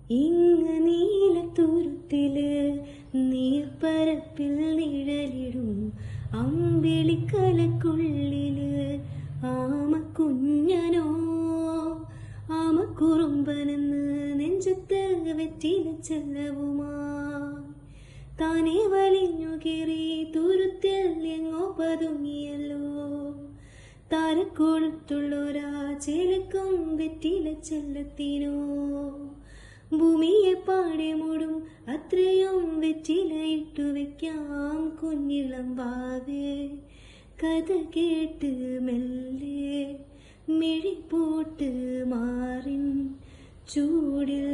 ഇങ്ങ നീലത്തുരുത്തില് നീർപ്പരപ്പിൽ നിഴലിടും അമ്പിളിക്കലക്കുള്ളില് ആമക്കുഞ്ഞനോ ആമക്കുറുമ്പനെന്ന് നെഞ്ചത്ത് വെറ്റില ചെല്ലവുമാ താനെ വലിഞ്ഞു കയറി തുരുത്തിൽ എങ്ങോ പതുങ്ങിയല്ലോ താരക്കൊഴുത്തുള്ളൊരാ ചേലക്കും വെറ്റില ചെല്ലത്തിനോ ഭൂമിയെ പാടെ മൂടും അത്രയും വെറ്റില ഇട്ടു വെക്കാം കുഞ്ഞിളം വാവേ കഥ കേട്ട് മെല്ലെ മിഴിപ്പോട്ട് മാറിൻ ചൂടിൽ